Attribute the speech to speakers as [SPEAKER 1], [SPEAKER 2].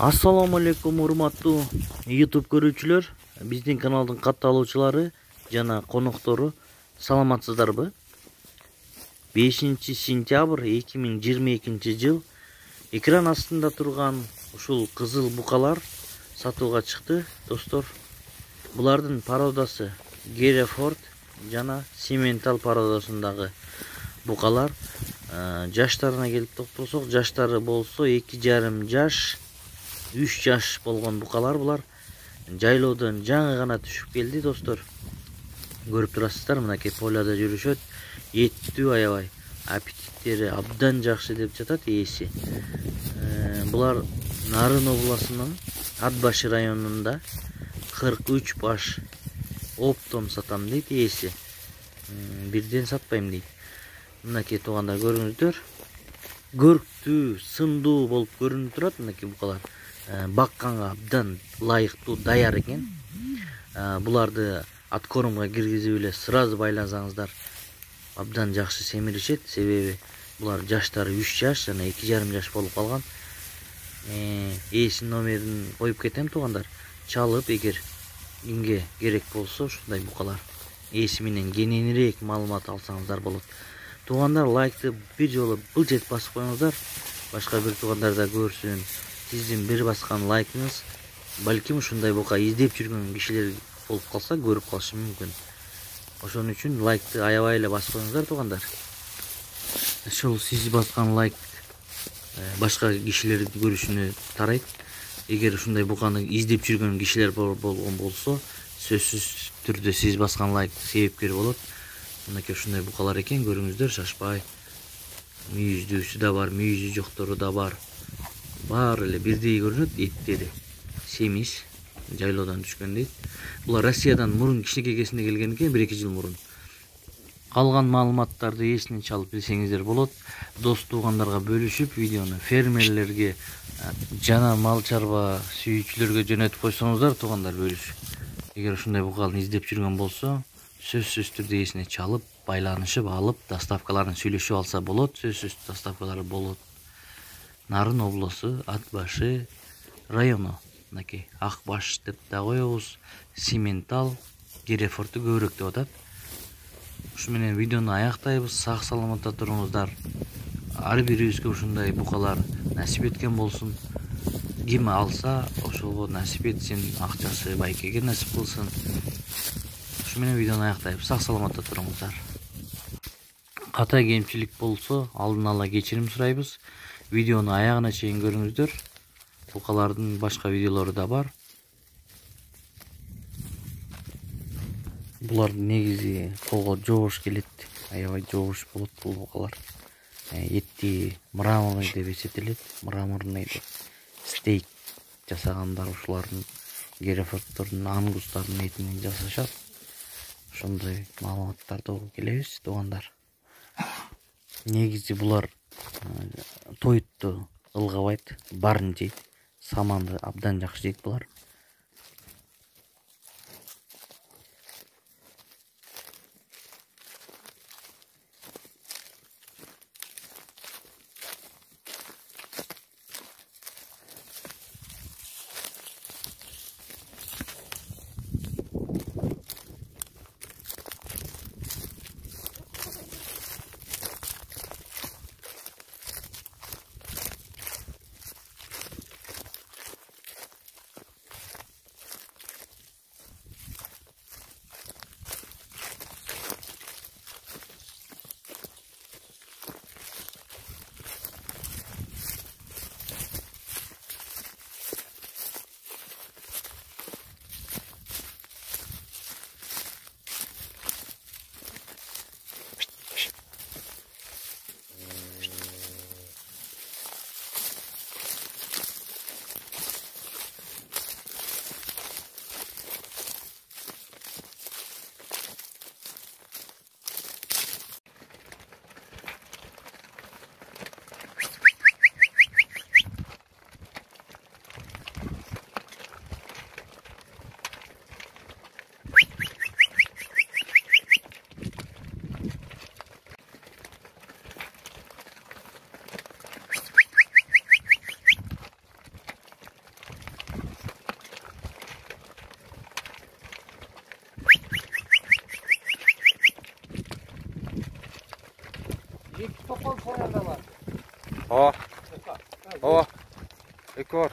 [SPEAKER 1] Assalamu alaikum урматтуу YouTube көрүүчүлөр, биздин каналдын катталуучулары жана коноктору, саламатсыздарбы? 5 сентябрь 2022 жыл экран астында турган ушул кызыл букалар сатууга чыкты, достор. Булардын породасы Герефорд жана Симментал породасындагы букалар. Жаштарына келип токтолсок, жаштары болсо 2,5 жаш, 3 жаш болгон букалар булар. Жайлоодон жаңы гана түшүп келди, достор. Көрүп турасыздар, мынакей поляда жүрүшөт. Еттүү аябай, аппетиттери абдан жакшы деп жатат ээси. Булар Нарын областынын Атбашы районунда 43 баш оптом сатам дейт ээси. Бирден сатпайм дейт. Мынакей туугандар көрүңүздөр. Көрктүү, сындуу болуп көрүнүп турат мынакей букалар. Бакканга абдан лайыктуу, даяр экен. Буларды откормго киргизип эле сразу байлансаңыздар абдан жакшы семиришет, себеби булар жаштары 3 жаш жана 2,5 жаш болуп калган. Ээсинин номерин коюп кетем, туугандар. Чалып, эгер кимге керек болсо ушундай букалар ээси менен кененирээк маалымат алсаңыздар болот. Туугандар, лайкты бир жолу былжет басып коюңуздар. Башка бир туугандар да көрсүн. Сиздин бир баскан лайкыңыз балким ушундай бука издеп жүргөн кишилер болуп калса, көрүп калышы мүмкүн. Ошон үчүн лайкты аябай эле басып коюңуздар, туугандар. Ошол сиз баскан лайк башка кишилердин көрүшүнө тарайт. Эгер ушундай буканы издеп жүргөн кишилер болгон болсо, сөзсүз түрдө сиз баскан лайк себепкер болот. Мынакей ушундай букалар экен, көрүңүздөр, шашпай. Мүйүздүүсү да бар, мүйүзү жоктору да бар. Баары эле бирдей көрүнөт, эттери семиз, жайлоодон түшкөн дейт. Булар Россиядан мурун кичинекей кезинде келген экен, 1-2 жыл мурун. Калган маалыматтарды эсинен чалып билсеңиздер болот. Дос туугандарга бөлүшүп, видеону фермерлерге жана мал чарба сүйүүчүлөргө жөнөтүп койсоңуздар, туугандар, бөлүшүп. Эгер ушундай букалын издеп жүргөн болсо, сөзсүз түрдө эсине чалып, байланышып алып, доставкаларын сүйлөшүп алса болот. Сөзсүз доставкалары болот. Нарын обласу, Атбашы району. Мынакей ак баш деп да коебуз. Симментал, Герефорду көбүрөөк деп атат. Ушу менен видеону аяктайбыз. Сак саламатта туруңуздар. Ар бирибизге ушундай букалар насип эткен болсун. Ким алса, ошого насип этсин, акчасы байкеге насип кылсын. Ушу менен видеону аяктайбыз. Сак саламатта туруңуздар. Ката кемчилик болсо, алдын ала кечирим сурайбыз. Видеону аягына чейин көрүңүздөр. Букалардын башка видеолору да бар. Булар негизи колго жоош келет. Аябай жоош болот бул букалар. Этти мраморный деп эсептелет. Мраморный деп стейк жасагандар ушулардын, Герефордтордун, ангустардын этинен жасашат. Ошондой маалыматтарды угуп келебиз, туугандар. Негизи булар тойтtu ылгабайт, барын жейт. Саманды абдан жакшы жейт булар.
[SPEAKER 2] О. О. Ekor.